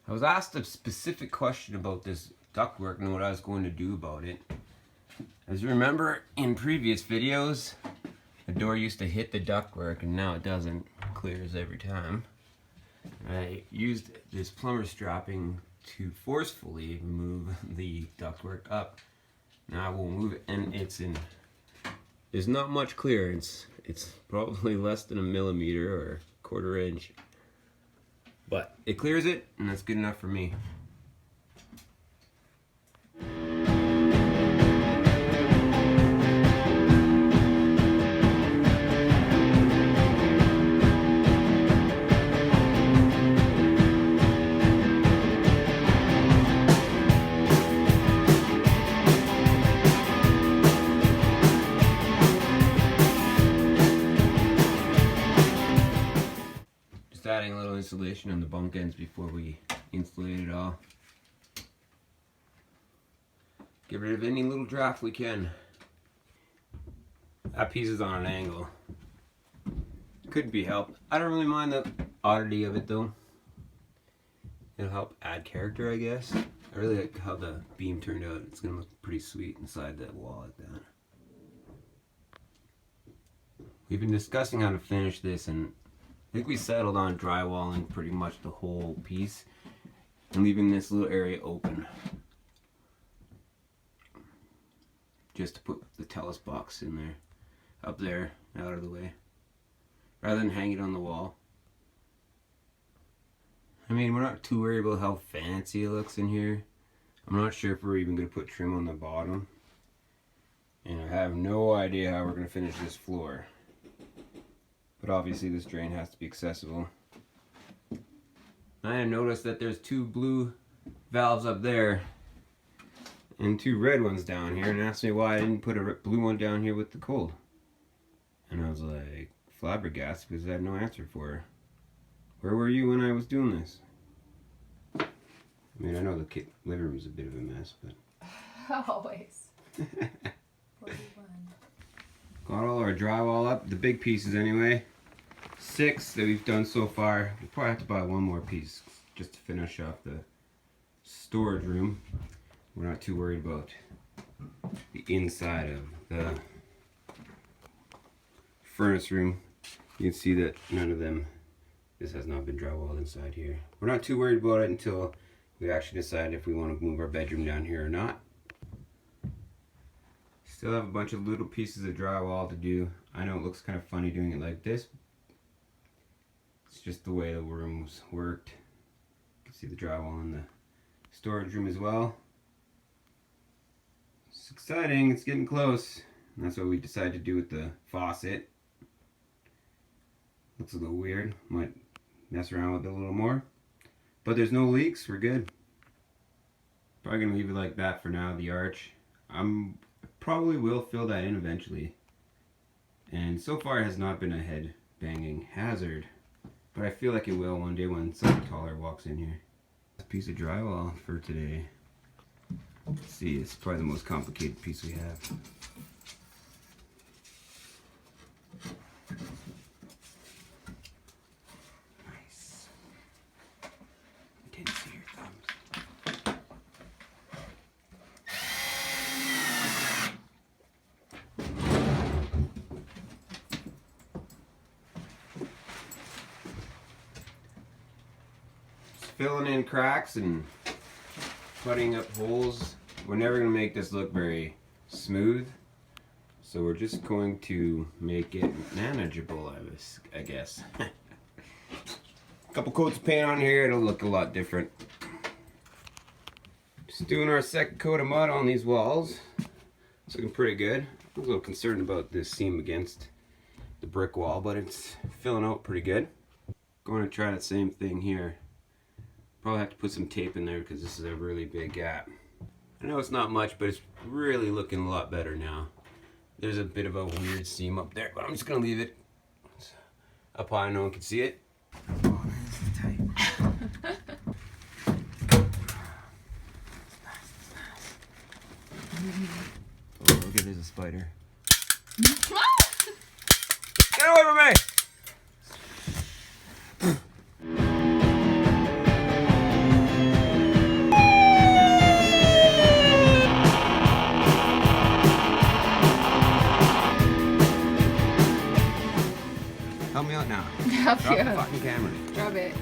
I was asked a specific question about this ductwork and what I was going to do about it. As you remember in previous videos, the door used to hit the ductwork and now it doesn't. It clears every time. I used this plumber strapping to forcefully move the ductwork up. Now I will move it, and there's not much clearance. It's probably less than 1 millimeter or 1/4 inch. But it clears it, and that's good enough for me. Adding a little insulation on the bunk ends before we insulate it all. Get rid of any little draft we can. That piece is on an angle. Couldn't be helped. I don't really mind the oddity of it though. It'll help add character, I guess. I really like how the beam turned out. It's gonna look pretty sweet inside that wall like that. We've been discussing how to finish this, and I think we settled on drywalling pretty much the whole piece and leaving this little area open just to put the Telus box in there, up there, out of the way, rather than hang it on the wall. I mean, we're not too worried about how fancy it looks in here. I'm not sure if we're even going to put trim on the bottom, and I have no idea how we're going to finish this floor. But obviously this drain has to be accessible. I noticed that there's 2 blue valves up there and 2 red ones down here, and asked me why I didn't put a blue one down here with the cold. And I was like, flabbergasted, because I had no answer for her. Where were you when I was doing this? I mean, I know the living room's a bit of a mess, but... Always. 41. Got all our drywall up, the big pieces anyway. 6 that we've done so far. We'll probably have to buy 1 more piece just to finish off the storage room. We're not too worried about the inside of the furnace room. You can see that none of them, this has not been drywalled inside here. We're not too worried about it until we actually decide if we want to move our bedroom down here or not. Still have a bunch of little pieces of drywall to do. I know it looks kind of funny doing it like this. It's just the way the rooms worked. You can see the drywall in the storage room as well. It's exciting, it's getting close. And that's what we decided to do with the faucet. Looks a little weird. Might mess around with it a little more. But there's no leaks, we're good. Probably gonna leave it like that for now, the arch. Probably will fill that in eventually. And so far it has not been a head banging hazard. But I feel like it will one day when someone taller walks in here. A piece of drywall for today. Let's see, it's probably the most complicated piece we have. Nice. Didn't see your thumbs. Filling in cracks and putting up holes. We're never going to make this look very smooth, so we're just going to make it manageable, I guess. A couple coats of paint on here, it'll look a lot different. Just doing our 2nd coat of mud on these walls. It's looking pretty good. I'm a little concerned about this seam against the brick wall, but it's filling out pretty good. Going to try the same thing here. Probably have to put some tape in there because this is a really big gap. I know it's not much, but it's really looking a lot better now. There's a bit of a weird seam up there, but I'm just going to leave it up high, no one can see it. Oh, this is tight. Oh, look at, there's a spider. Get away from me! Help me out now. Help Drop you the out. fucking camera. Drop it.